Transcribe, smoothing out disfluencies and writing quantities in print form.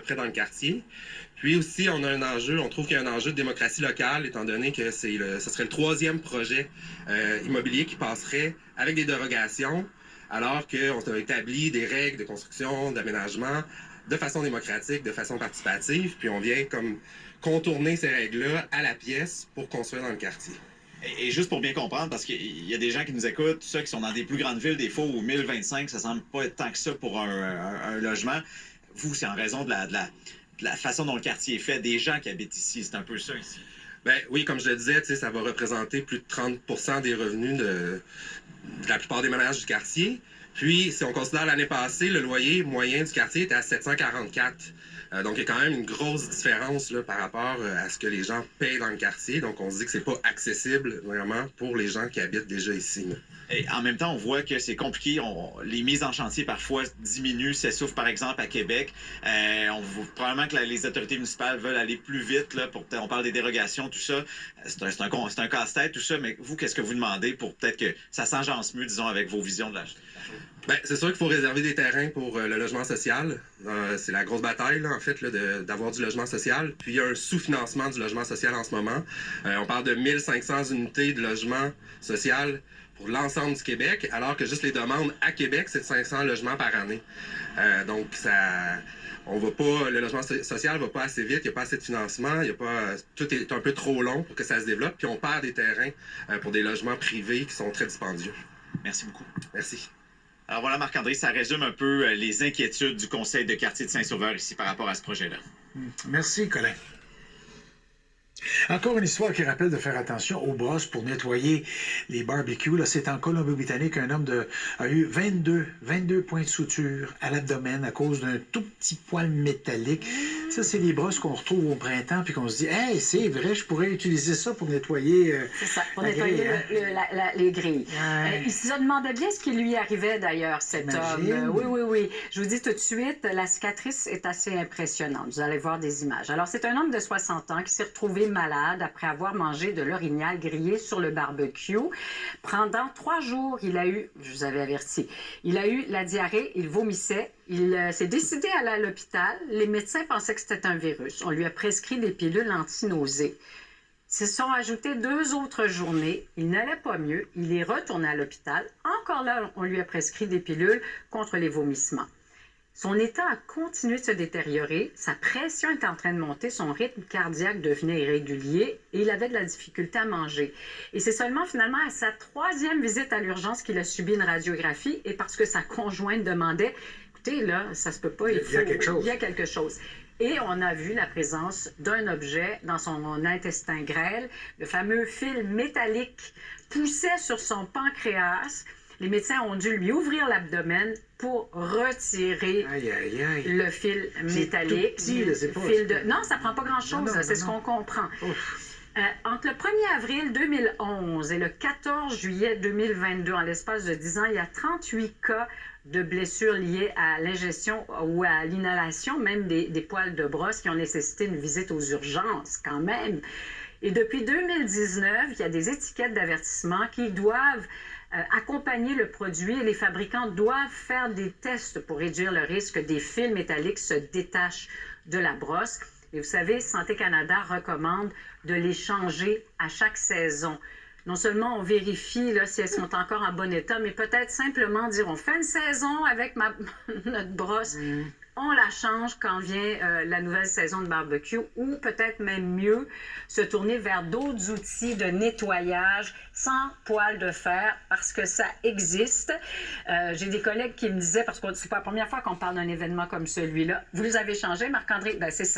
près dans le quartier. Puis aussi, on a un enjeu, on trouve qu'il y a un enjeu de démocratie locale, étant donné que ce serait le troisième projet immobilier qui passerait avec des dérogations, alors qu'on a établi des règles de construction, d'aménagement, de façon démocratique, de façon participative, puis on vient comme contourner ces règles-là à la pièce pour construire dans le quartier. Et juste pour bien comprendre, parce qu'il y a des gens qui nous écoutent, ceux qui sont dans des plus grandes villes, des fois où 1025, ça semble pas être tant que ça pour un logement. Vous, c'est en raison de la façon dont le quartier est fait, des gens qui habitent ici. C'est un peu ça ici. Ben oui, comme je le disais, ça va représenter plus de 30% des revenus de la plupart des ménages du quartier. Puis, si on considère l'année passée, le loyer moyen du quartier était à 744. Donc, il y a quand même une grosse différence là, par rapport à ce que les gens payent dans le quartier. Donc, on se dit que c'est pas accessible vraiment pour les gens qui habitent déjà ici. Là. Et en même temps, on voit que c'est compliqué. Les mises en chantier parfois diminuent, s'essoufflent par exemple à Québec. Probablement que les autorités municipales veulent aller plus vite. Là, on parle des dérogations, tout ça. C'est un casse-tête, tout ça. Mais vous, qu'est-ce que vous demandez pour peut-être que ça s'agence mieux, disons, avec vos visions de la chose? Ben, c'est sûr qu'il faut réserver des terrains pour le logement social. C'est la grosse bataille, là, en fait, d'avoir du logement social. Puis il y a un sous-financement du logement social en ce moment. On parle de 1500 unités de logement social pour l'ensemble du Québec, alors que juste les demandes à Québec, c'est de 500 logements par année. Donc, le logement social ne va pas assez vite, il n'y a pas assez de financement, tout est un peu trop long pour que ça se développe, puis on perd des terrains pour des logements privés qui sont très dispendieux. Merci beaucoup. Merci. Alors voilà, Marc-André, ça résume un peu les inquiétudes du conseil de quartier de Saint-Sauveur ici par rapport à ce projet-là. Merci, Colin. Encore une histoire qui rappelle de faire attention aux brosses pour nettoyer les barbecues. Là, c'est en Colombie-Britannique, un homme a eu 22 points de suture à l'abdomen à cause d'un tout petit poil métallique. Ça, c'est les brosses qu'on retrouve au printemps puis qu'on se dit « Hey, c'est vrai, je pourrais utiliser ça pour nettoyer c'est ça, pour nettoyer les grilles. Ouais. Il se demandait bien ce qui lui arrivait d'ailleurs, cet homme. Oui. Je vous dis tout de suite, la cicatrice est assez impressionnante. Vous allez voir des images. Alors, c'est un homme de 60 ans qui s'est retrouvé malade après avoir mangé de l'orignal grillé sur le barbecue. Pendant 3 jours, il a eu, je vous avais averti, il a eu la diarrhée, il vomissait, il s'est décidé à aller à l'hôpital. Les médecins pensaient que c'était un virus. On lui a prescrit des pilules anti-nausées. Se sont ajoutées 2 autres journées. Il n'allait pas mieux. Il est retourné à l'hôpital. Encore là, on lui a prescrit des pilules contre les vomissements. Son état a continué de se détériorer, sa pression était en train de monter, son rythme cardiaque devenait irrégulier et il avait de la difficulté à manger. Et c'est seulement finalement à sa 3e visite à l'urgence qu'il a subi une radiographie et parce que sa conjointe demandait « Écoutez, là, ça se peut pas, il y a quelque chose. » Et on a vu la présence d'un objet dans son intestin grêle, le fameux fil métallique poussait sur son pancréas. Les médecins ont dû lui ouvrir l'abdomen pour retirer le fil métallique. Tout petit, là, Non, ça prend pas grand-chose, c'est ce qu'on comprend. Entre le 1er avril 2011 et le 14 juillet 2022, en l'espace de 10 ans, il y a 38 cas de blessures liées à l'ingestion ou à l'inhalation, même des poils de brosse qui ont nécessité une visite aux urgences quand même. Et depuis 2019, il y a des étiquettes d'avertissement qui doivent accompagner le produit et les fabricants doivent faire des tests pour réduire le risque que des fils métalliques se détachent de la brosse. Et vous savez, Santé Canada recommande de les changer à chaque saison. Non seulement on vérifie là, si elles sont encore en bon état, mais peut-être simplement dire on fait une saison avec notre brosse, on la change quand vient la nouvelle saison de barbecue ou peut-être même mieux se tourner vers d'autres outils de nettoyage sans poêle de fer parce que ça existe. J'ai des collègues qui me disaient, parce que c'est pas la première fois qu'on parle d'un événement comme celui-là, vous les avez changés, Marc-André? Ben c'est ça.